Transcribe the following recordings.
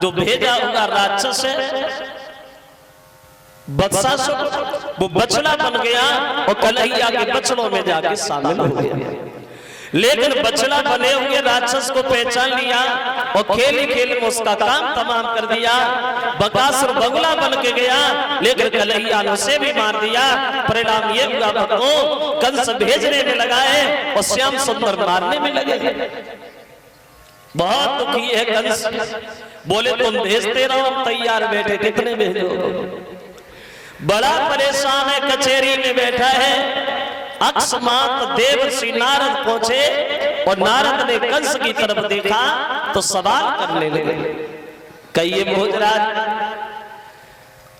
जो भेजा होगा राक्षस है बत्सासुर, वो बछड़ा बन गया और कन्हैया के बछड़ों में जाके शामिल हो गया। लेकिन बछड़ा बने हुए राक्षस को पहचान लिया और खेल खेल में उसका काम तमाम कर दिया। बकासुर बगुला बन के गया, लेकिन कन्हैया ने उसे भी मार दिया। परिणाम ये हुआ भक्तों, कंस भेजने में लगा है और श्याम सुंदर मारने में लगे। बहुत दुखी है कंस, बोले तुम भेजते रहो, हम तैयार बैठे, कितने भेजो। बड़ा परेशान है, कचहरी में बैठा है। अकस्मात देव श्री नारद पहुंचे और नारद ने कंस की तरफ देखा तो सवाल करने लगे, कहिए भोजराज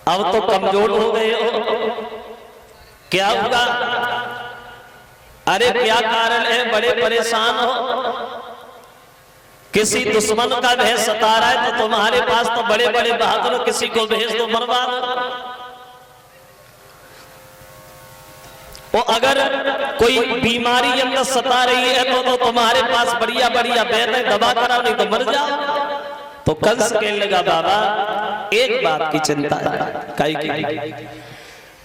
अब तो कमजोर हो गए हो, क्या हुआ? अरे क्या कारण है, बड़े परेशान हो, किसी दुश्मन का भय सता रहा है तो तुम्हारे पास तो बड़े बड़े बहादुर, किसी को भेज दो मरवा दो। और अगर कोई बीमारी अंदर सता रही है तो तुम्हारे पास बढ़िया बढ़िया वैद्य है, दवा कराओ, नहीं तो मर जाओ। तो कंस कहने लगा बाबा एक बात की चिंता है,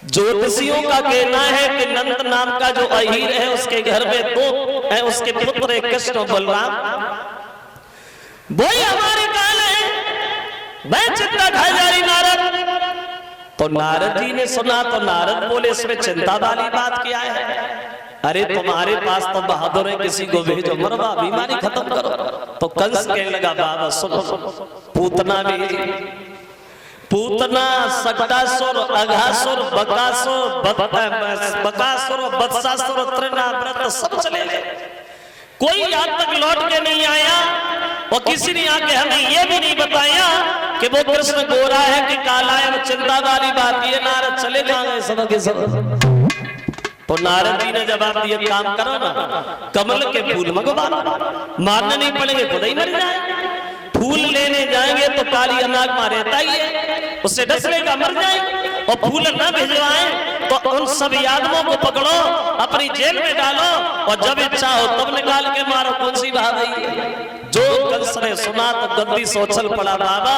ज्योतिषियों का कहना है कि नंद नाम का जो अहीर है उसके घर में दो है, उसके पुत्र है कृष्ण बलराम, वही हमारे काल है। मैं चिंता खाई जा रही नारद। तो नारद जी ने सुना तो नारद बोले इसमें चिंता वाली बात क्या है? अरे तुम्हारे पास तो बहादुर है, किसी को भेजो मरवा, बीमारी खत्म करो। तो कंस कहने लगा बाबा सुनो, पूतना भेजी, पूतना, सट्टासुर, अघासुर, बकासुर, बत्सासुर, तृणाव्रत सब चले गए, कोई आज तक लौट के नहीं आया। और किसी ने आके हमें ये भी नहीं बताया कि वो कृष्ण गोरा है कि काला है। वो चिंता वाली बात ये, नारद चले जाएंगे सब के सब। तो नारद जी ने जवाब दिया, काम करो ना, कमल के फूल मंगवा, मारने नहीं पड़ेंगे, खुद ही मर जाए। फूल लेने जाएंगे तो काली अनाग मारे है, उससे डस लेगा, मर जाएंगे। और फूल ना भिजवाएं तो उन सब यादवों को पकड़ो, अपनी जेल में डालो और जब इच्छा हो तब निकाल के मारो। कौन सी बात है? जो कंस ने सुना तो गद्दी सोचल पड़ा, बाबा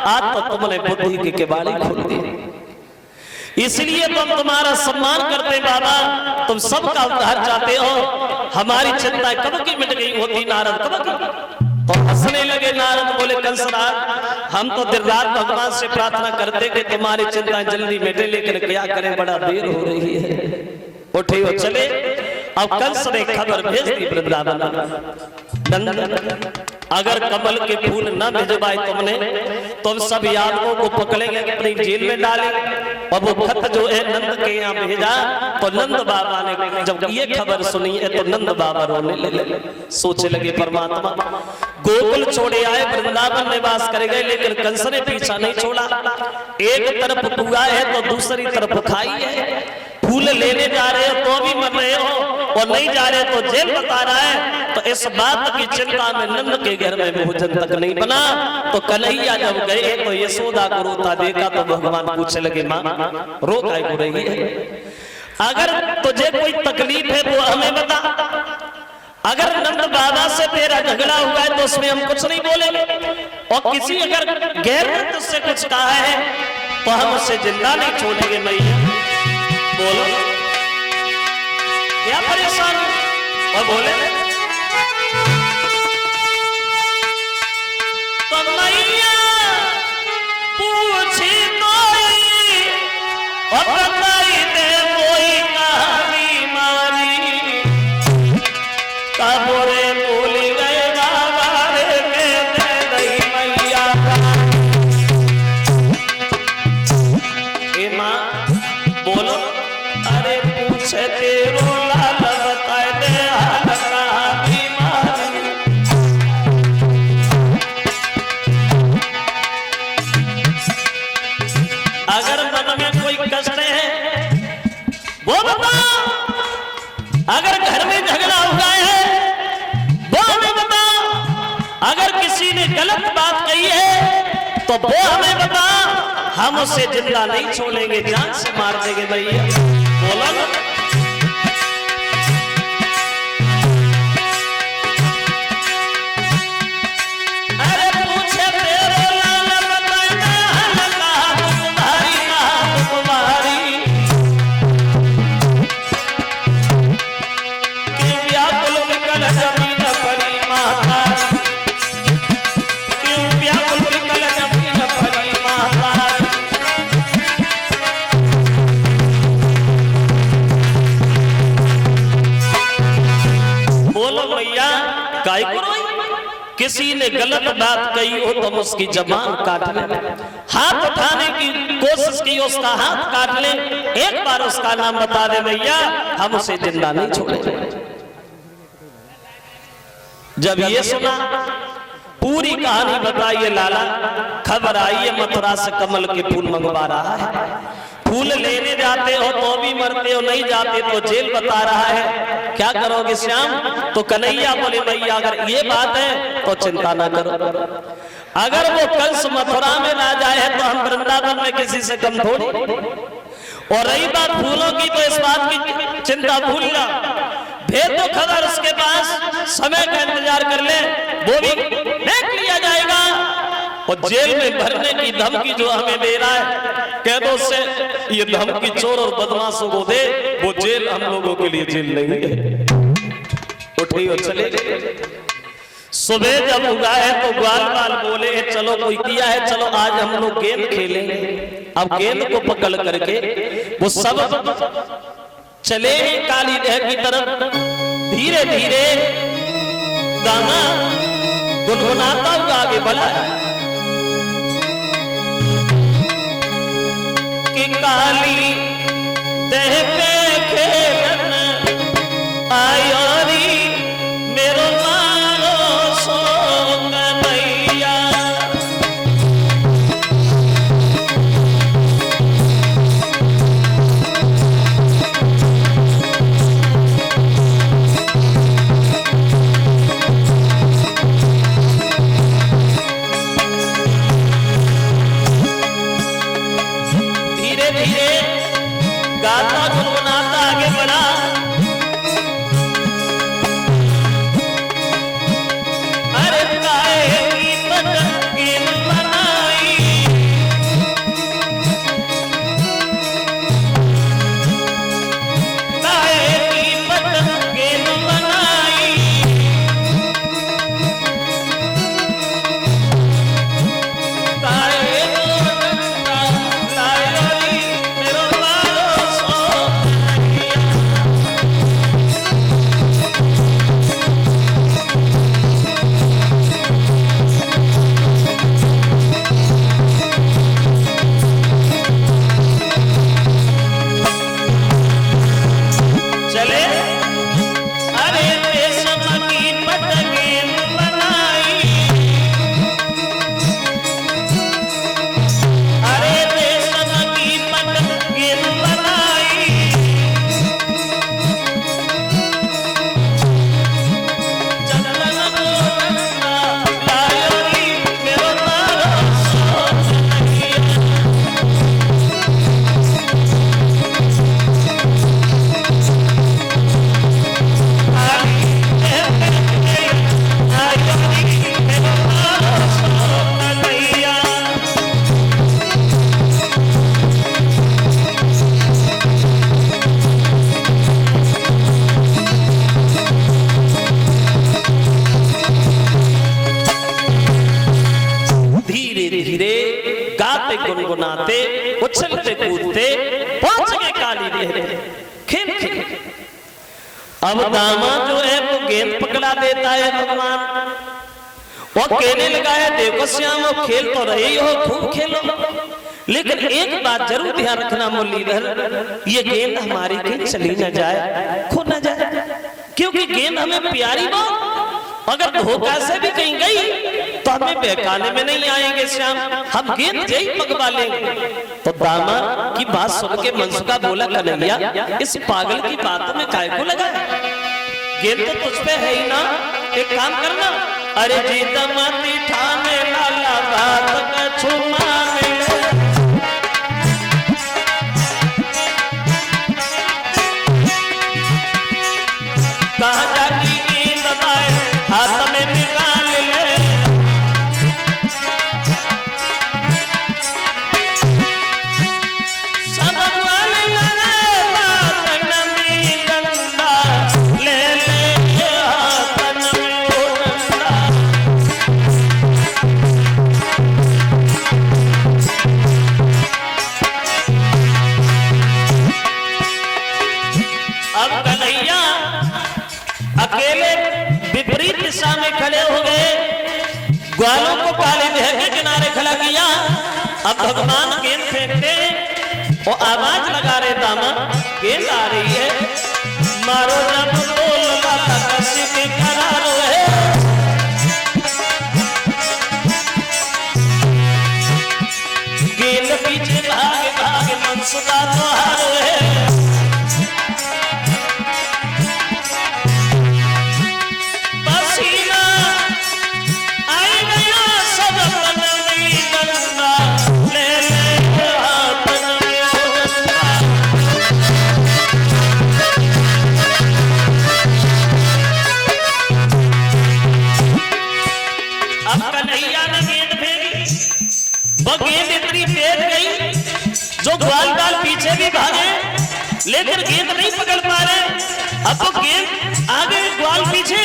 आज तो तुमने बुद्धि की किवाड़ी खोल दी, इसलिए तो हम तुम्हारा सम्मान करते बाबा, तुम सबका उद्धार चाहते हो। हमारी चिंता कब की मिट गई होती नारद, कब की? तो हंसने लगे नारद, बोले कंसराज हम तो दिन रात भगवान से प्रार्थना करते कि तुम्हारी चिंता जल्दी मिटे, लेकिन क्या करें, बड़ा देर हो रही है। उठे और चले। अब कंस ने खबर भेज दी वृंदावन, अगर कमल के फूल न भिजवाए तुमने तो हम सब यादवों को पकड़ेंगे, अपनी जेल में डालेंगे। और वो खत जो है नंद के यहाँ भेजा तो नंद बाबा ने जब ये खबर सुनी है तो नंद बाबा रोने लगे, सोचे लगे परमात्मा गोकुल छोड़े आए, वृंदावन निवास कर गए, लेकिन कंस ने पीछा नहीं छोड़ा। एक तरफ कुआ है तो दूसरी तरफ खाई है, फूल लेने जा रहे हो तो भी मर रहे हो और नहीं जा रहे तो जेल बता रहा है। तो इस बात की चिंता में नंद के घर में भोजन तक नहीं बना। तो कन्हैया जब गए तो यशोदा को रोता देखा तो भगवान पूछने लगे, माँ रो काहे को रही है? अगर तुझे कोई तकलीफ है वो हमें बता। अगर नंद बाबा से तेरा झगड़ा हुआ है तो उसमें हम कुछ नहीं बोलेंगे, और किसी अगर गैर ने तुझसे कुछ कहा है तो हम उसे जिंदा नहीं छोड़ेंगे। मैया बोलो क्या परेशान हो? और बोले तो मैया पूछी कोई और बताई दे कोई कहानी मारी, कब रे भूल गए बाबा रे कहते नहीं मैया। ए माँ बोलो, अरे पूछे तेरो लाल बताए दे हाल कहाँ बीमारी। अगर मन में कोई कष्ट है वो बताओ, अगर घर में झगड़ा हुआ है वो हमें बताओ, अगर किसी ने गलत बात कही है तो वो हमें बताओ, हम उसे जिंदा नहीं छोड़ेंगे, जान से मार देंगे। भैया बोलो ना। अरे पूछे तेरे लाल किसी ने गलत बात कही हो तो हम उसकी जबान काट लें, हाथ उठाने की कोशिश की उसका हाथ काट लें, एक बार उसका नाम बता दे भैया हम उसे जिंदा नहीं छोड़ेंगे। जब ये सुना पूरी कहानी बताइए लाला, खबर आई है मथुरा से कमल के फूल मंगवा रहा है, फूल लेने जाते हो तो भी मरते हो, नहीं जाते तो जेल बता रहा है, क्या करोगे श्याम? तो कन्हैया बोले भैया अगर ये बात है तो चिंता ना करो, अगर वो कंस मथुरा में राजा है तो हम वृंदावन में किसी से कम थोड़ी। और रही बात फूलों की तो इस बात की चिंता भूलना, भेज दो खबर उसके पास, समय का इंतजार कर ले, वो भी देख लिया जाएगा। और जेल में भरने की धमकी जो हमें दे रहा है, कह दो उससे ये धमकी चोर और बदमाशों को दे, वो जेल हम लोगों के लिए जेल नहीं है। उठी और चले गए। सुबह जब उगा है तो ग्वाल बाल बोले चलो कोई किया है, चलो आज हम लोग गेंद खेलेंगे। अब गेंद को पकड़ करके वो सब चले काली देह की तरफ, धीरे धीरे गाना गुनगुनाता हुआ आगे बढ़ा कि काली देह पे खेलन आयोरी मेरो मारो सो कन्हैया। धीरे धीरे गाता गुनगुनाता आगे बढ़ा, अरे काहे की पतंगीन बनाई, काहे की पतंगीन बनाई, काहे लायोरी मेरो मारो सो कन्हैया। चले अरे रेशम की पतंगीन बनाई, अरे रेशम की पतंगीन बनाई, चंदन मोरंगा लायोरी मेरो मारो सो कन्हैया। धीरे धीरे गाते गुनगुनाते उछलते कूदते पहुंच गए काली देह खेल खेल। अब दामाद जो है वो गेंद पकड़ा देता है भगवान, वो कहने लगा है देखो श्याम वो खेल तो रही हो, खूब खेलो, लेकिन एक बात जरूर ध्यान रखना मुरलीधर, ये गेंद हमारी कहीं चली न जाए, खो न जाए, क्योंकि गेंद हमें प्यारी बहुत, अगर धोखा से भी कहीं गई तो हमें बहकाने में नहीं आएंगे श्याम, हम गेंद यही पकवा लेंगे। तो दामाद की बात सुन के मनसुखा बोला कन्हैया इस पागल की बात में काय को लगा, गेंद तो तुझ पे है ही ना, एक काम करना, अरे जी दमती ठाने लाला बात का छुमाने, कहाँ जाती गेंद बाए हाथ में निकाल ले, सब वाले लड़े बात नमी डंडा ले ले हाथ में वो डंडा। ग्वालों को काले देह के किनारे खड़ा किया। अब भगवान गेंद फेंकते और आवाज लगा रहे दामा, गेंद आ रही है, मारो जब बोल लगा कसी के करार है। गेंद पीछे भागे भागे मनसुदा तो हार है। गेंद इतनी तेज गई जो ग्वाल बाल पीछे भी भागे लेकिन गेंद नहीं पकड़ पा रहे। अब तो गेंद आगे ग्वाल पीछे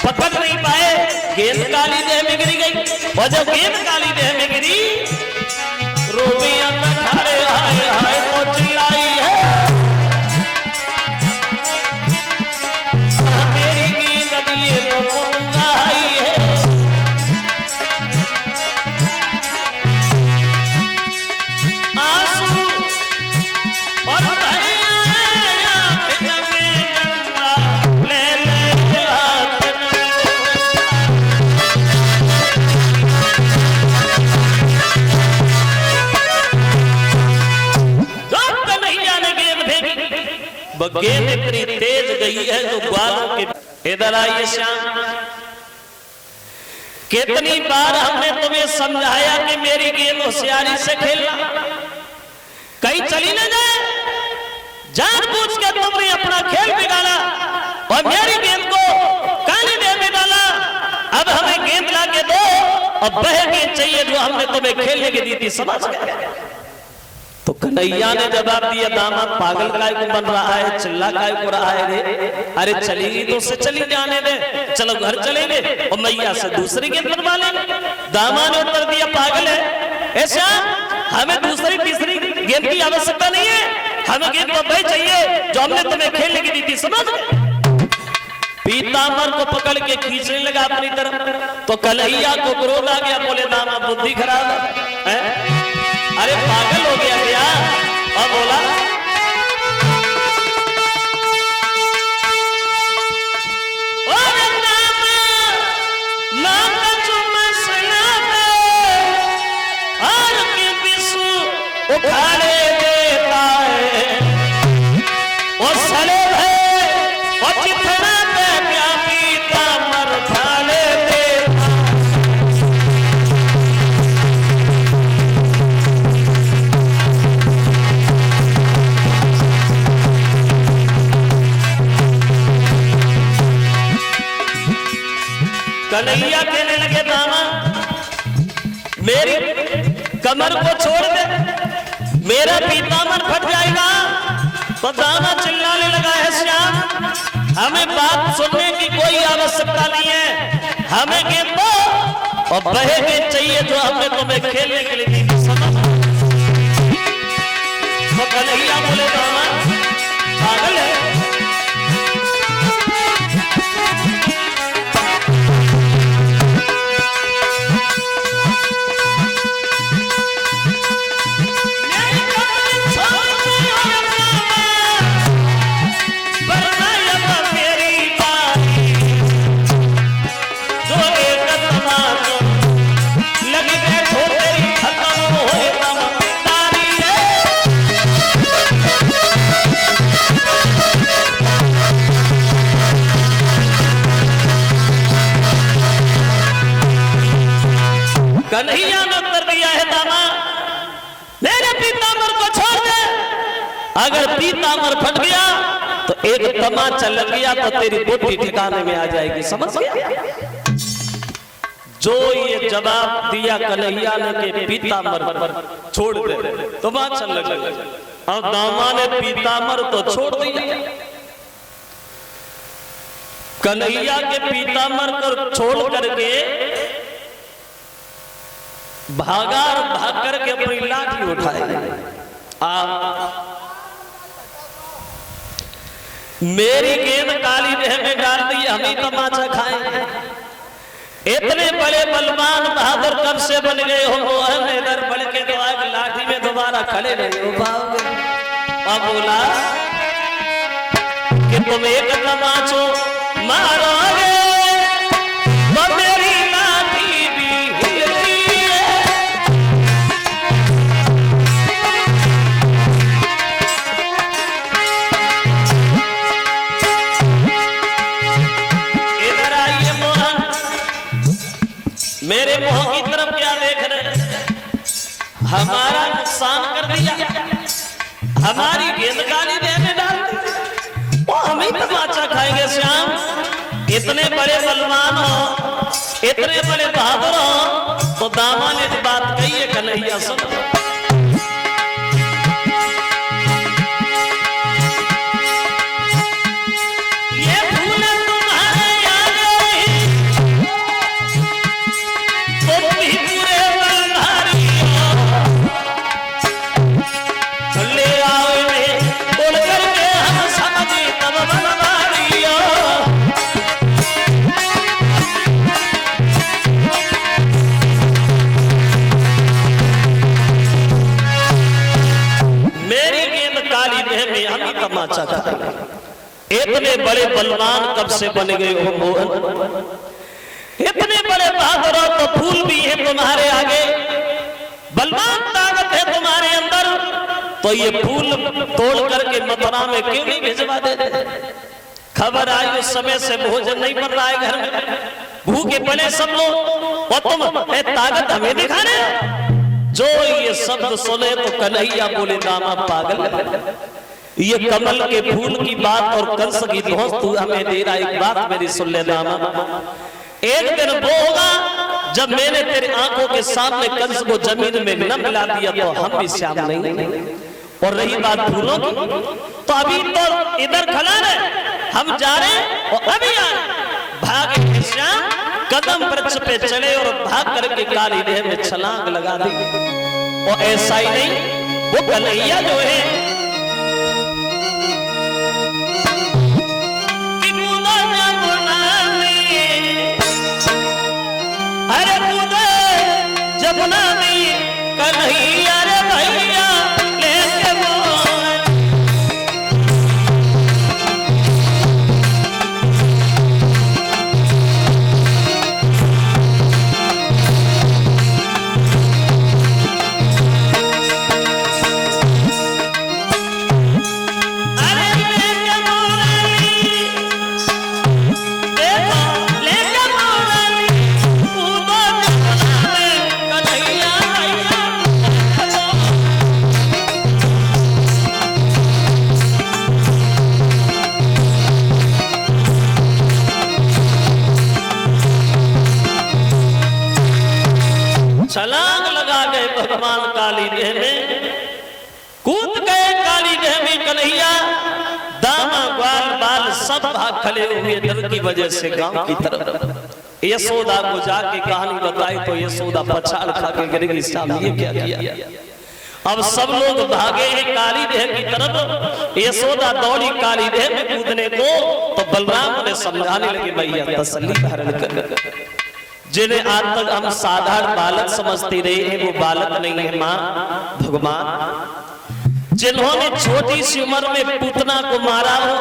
पकड़ नहीं पाए, गेंद काली देह में गिरी गई। और जब गेंद काली देह में गिरी, रोमिया खड़े हाय हाय तो चिल्लाई है, मेरी गेंद दिए तो आई है। गेंद इतनी तेज गई है जो ग्वालों के। इधर आइए श्याम, कितनी बार हमने तुम्हें समझाया कि मेरी गेंद होशियारी से खेलना, कहीं चली न जाए। जानबूझ के तुमने अपना खेल बिगाड़ा और मेरी गेंद को काली देह में डाला। अब हमें गेंद ला के दो और वह गेंद चाहिए जो हमने तुम्हें खेलने की दी थी, समझ गए? तो कन्हैया ने जवाब दिया, दामाद पागल काय को बन रहा है, चिल्ला काय को रहा है रे? अरे चलेगी तो से चली जाने दे, चलो घर चलेंगे और मैया से दूसरी गेंद बनवा लेंगे। दामाद ने उत्तर दिया, पागल है ऐसा, हमें दूसरी तीसरी गेंद की आवश्यकता नहीं है, हमें गेंद तो वही चाहिए जो हमने तुम्हें खेलने की दी थी, समझ गए? पीतांबर को पकड़ के खींचने लगा अपनी तरफ। तो कन्हैया को क्रोध आ गया, बोले दामाद बुद्धि खराब है, अरे पागल हो गया क्या? और बोला उखाड़े देता है और सले है और चिथड़ा पे क्या पीतांबर उखाड़े देता। कन्हैया कहने लगे, दामा मेरी कमर को छोड़ दे, मेरा पीतांबर फट जाएगा। तो दामा चिल्लाने लगा है, श्याम हमें बात सुनने की कोई आवश्यकता नहीं है, हमें गेंद दो और वह गेंद चाहिए जो हमने तुम्हें खेलने के लिए दी थी, समझ? तो कन्हैया बोले, दामा पागल है, कन्हैया ने उत्तर दिया है, दामा मेरे पीतांबर को छोड़ दे, अगर पीतांबर फट गया तो एक तमाचा लग गया तो तेरी बुद्धि ठिकाने में आ जाएगी, समझ गया? जो ये जवाब दिया कन्हैया ने कि पीतांबर पर छोड़ दे, तमाचा लग गया। अब दामा ने पीतांबर तो छोड़ दिया, कन्हैया के पीतांबर को छोड़ करके भागा और भाग करके अपनी लाठी उठाई। मेरी गेंद काली देह में डाल दी, हम ही तमाचा खाएंगे। इतने बड़े बलवान बहादुर कब से बन गए हो मोहन? इधर बढ़ के तो आग लाठी में दोबारा खड़े नहीं हो पाओगे। अब बोला कि तुम एक तमाचो मारोगे तो मेरी लाठी भी हिलती है। इधर आइए मोहन, मेरे मुंह की तरफ क्या देख रहे? हमारा नुकसान कर दिया, हमारी गेंद गाली देने डाल दी, वो हम ही तमाचा खाएंगे श्याम। इतने बड़े बलवान हो, इतने बड़े बहादुर हो, तो दामा ने बात कही है कन्हैया सुनो। इतने बड़े बलवान कब से बन गए हो मोहन? इतने बड़े बहादुर हो तो फूल भी है तुम्हारे आगे, बलवान ताकत है तुम्हारे अंदर, तो ये फूल तोड़ करके मथुरा में क्यों नहीं भिजवा देते? खबर आई उस समय से भोजन नहीं बन रहा है घर में, भूखे पड़े सब लोग, और तुम ताकत हमें दिखा रहे? जो ये शब्द सुने तो कन्हैया बोले दामा पागल, ये कमल के फूल की बात और कंस की दोस्त तू हमें दे रहा। एक बात मेरी सुन ले दामा, एक दिन वो होगा जब मैंने तेरी आंखों के सामने कंस को जमीन में न मिला दिया तो हम भी श्याम नहीं। और रही बात फूलों की, तो अभी तो इधर खड़ा है, हम जा रहे हैं और अभी आ भागे श्याम, कदम वृक्ष पे चढ़े और भाग करके काली देह में छलांग लगा दी। और ऐसा ही नहीं, वो कन्हैया जो है जमुना में कन्हैया रे भैया लेके मोहन, अरे लेके मोहनी, देखो लेके मोहनी, कूदो छलांग लगा गए भगवान काली देह में, कूद गए काली देह में कन्हैया। दामा ग्वाल बाल सब भाग खड़े हुए डर की वजह से गांव की तरफ। यशोदा को जाके कहानी बताई तो यशोदा पछाड़ खा के गिर गई, ये क्या किया? अब सब लोग भागे हैं काली देह की तरफ। यशोदा दौड़ी काली देह में कूदने को तो बलराम ने समझाने लगे भैया तसल्ली धारण कर, जिन्हें आज तक हम साधारण बालक समझते रहे हैं वो बालक नहीं है मां भगवान। जिन्होंने छोटी सी उम्र में पूतना को मारा हो,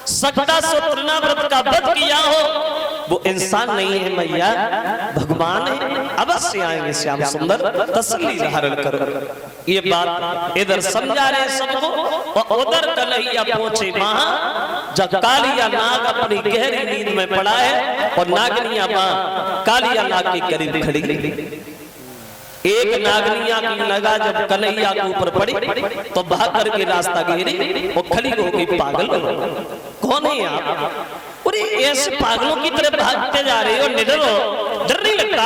सकटा सूत्रना व्रत का वध किया हो, वो इंसान नहीं है मैया, भगवान है। अवश्य आएंगे श्याम सुंदर, तसल्ली धारण करो। ये बात इधर समझा रहे सबको, और उधर कन्हैया पहुंचे वहां जब कालिया नाग अपनी गहरी नींद में पड़ा है और नागनिया मां कालिया नाग के करीब खड़ी। एक नागनिया की नगा जब कन्हैया के ऊपर पड़ी तो भाग करके रास्ता घेरी और खड़ी हो गई। पागल कौन है आप? अरे ऐसे पागलों की तरह भागते जा रहे हो, निडर हो, डर नहीं लगता?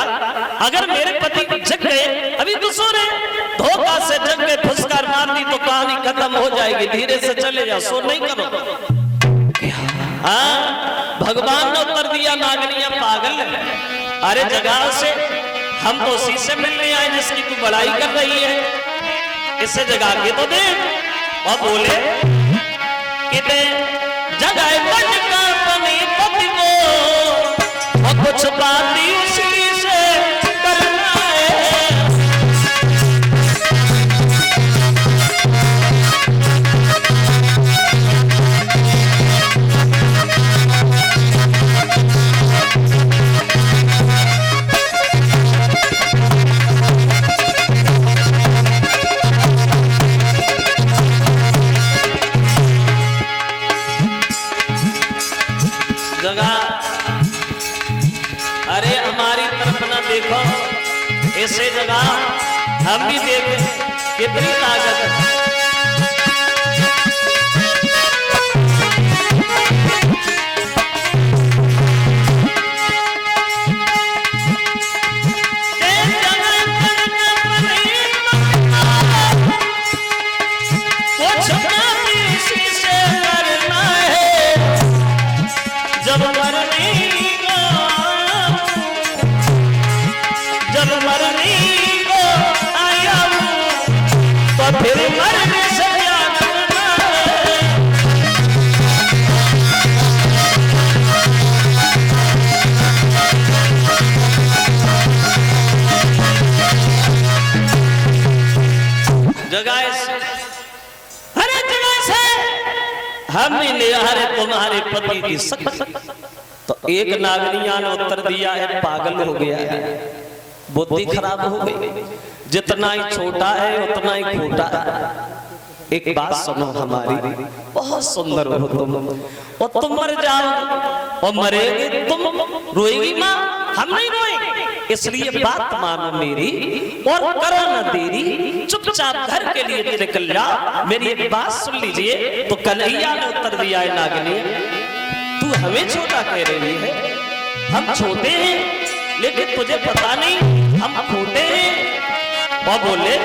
अगर मेरे पति जग गए, अभी तो सो रहे, धोखा से जग गए, फुसकार मार दी तो कहानी खत्म हो जाएगी। धीरे से चले जाओ, सो नहीं करो। हाँ, भगवान ने उत्तर दिया नागनिया पागल है, अरे जगह से हम तो उसी से मिलने आए जिसकी तू बड़ाई कर रही है, इससे जगा के तो दे। और बोले कि दे जगाए मन का पति को, और कुछ कुछ बात ही उसी से करना है। जगह अरे हमारी तरफ ना देखो, ऐसे जगह हम भी देखें कितनी ताकत है। जब मरने को आया हूँ तो फिर मरने से क्या करना है। जगह हरे जगह से हम भी ले हरे तुम्हारे पति की शक्ति। तो एक नागरिया ने उत्तर दिया है, पागल हो गया है, बुद्धि खराब हो गई, जितना ही छोटा है उतना ही खोटा है। एक बात सुनो हमारी, बहुत सुंदर हो तुम, और तुम मर जाओ और मरेगी तुम, रोएगी माँ, हम नहीं रोएंगे। इसलिए बात मानो मेरी और करो न देरी, चुपचाप घर के लिए निकल जाओ। मेरी एक बात सुन लीजिए। तो कन्हैया ने उत्तर दिया है, नागनी तू हमें छोटा कह रही है, हम छोटे हैं लेकिन तुझे पता नहीं हम खोटे हैं। और बोले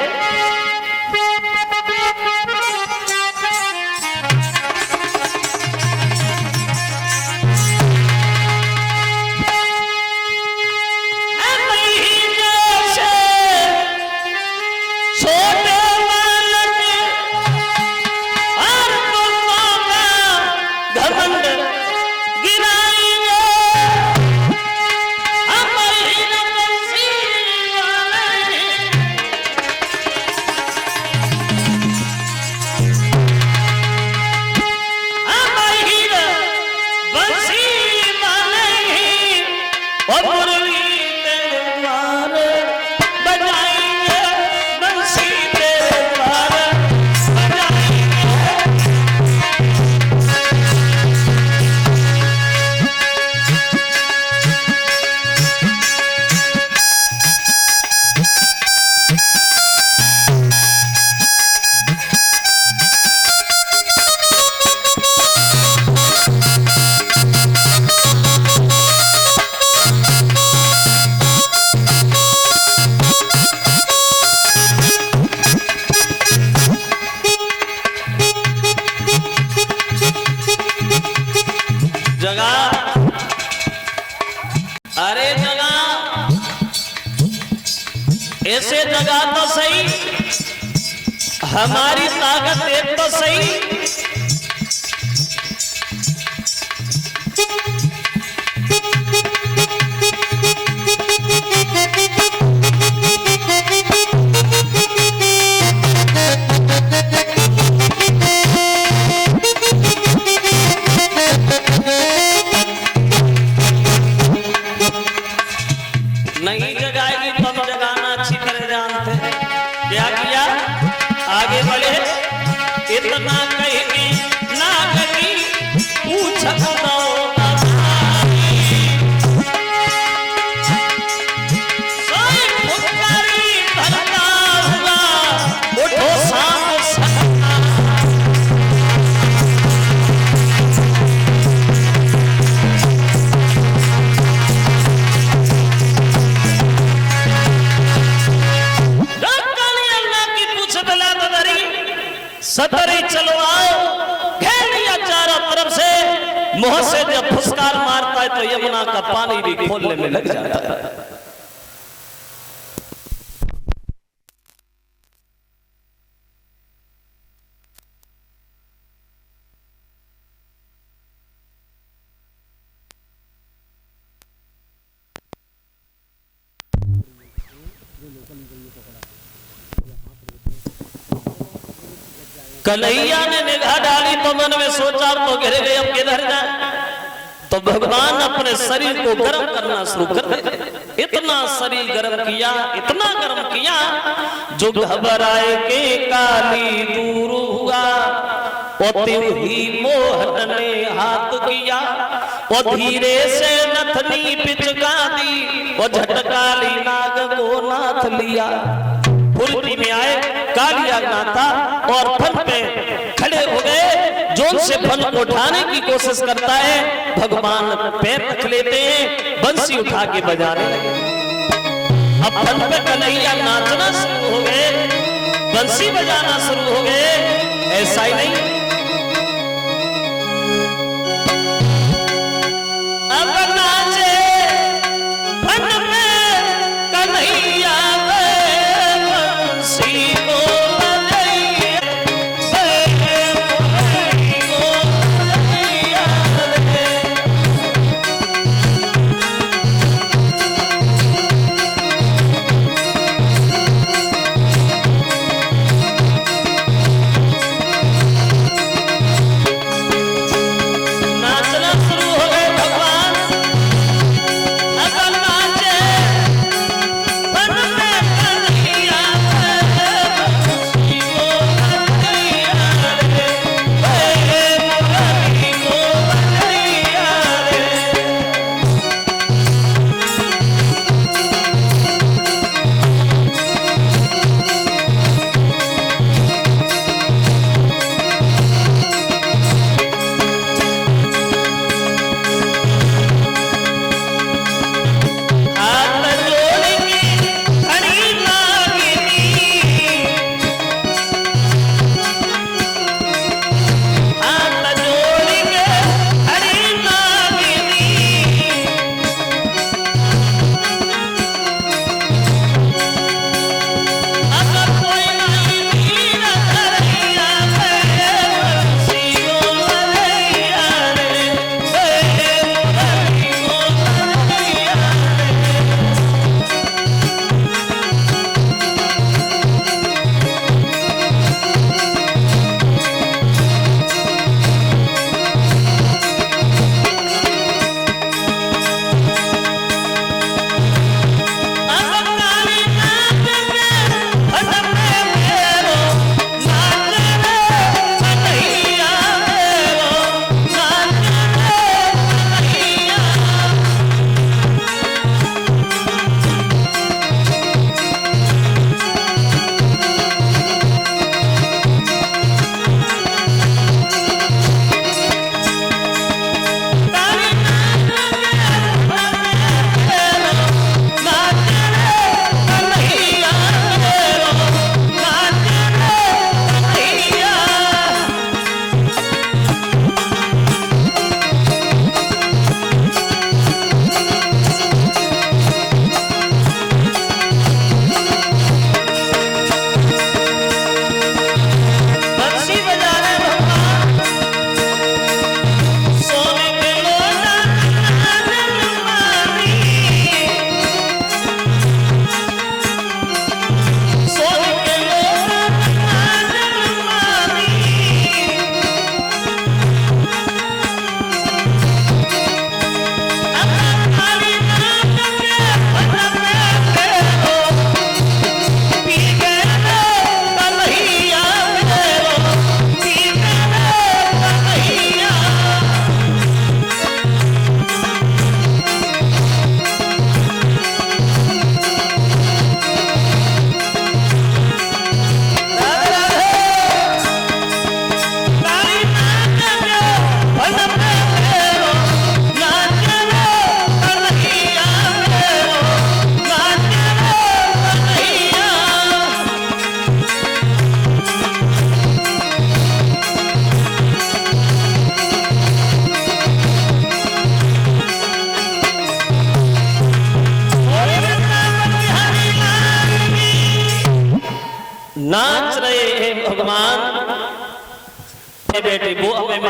ऐसे जगह तो सही, हमारी ताकत एक तो सही। नहीं जगाएगी तो हम जगाना अच्छी तरह जानते हैं। क्या किया, आगे बढ़े, इतना कहीं ना कहीं पूछ दो सतरी चलो आओ, घेर लिया चारों तरफ से। मुंह से जब फुसकार मारता है तो यमुना का पानी भी खोलने में लग जाता है। कन्हैया ने निगाह डाली तो मन में सोचा तो गिर गए, अब किधर जाए। तो भगवान अपने शरीर को गर्म करना शुरू कर दे। इतना शरीर गर्म किया, इतना गर्म किया, जो घबराए के काली दूर हुआ। और ही मोहन ने हाथ किया, और धीरे से नथनी पिचका दी, और झटकाली नाग को नाथ लिया। फुर्ती में आए, कालिया नाथा और फन पे खड़े हो गए। जोर से फन को उठाने की कोशिश करता है, भगवान पैर रख लेते हैं, बंसी उठा के बजाने लगे। अब फन पे कन्हैया नाचना शुरू हो गए, बंसी बजाना शुरू हो गए। ऐसा ही नहीं, अब नाचे फन में कन्हैया नाच रहे हैं भगवान। बेटे वो हमें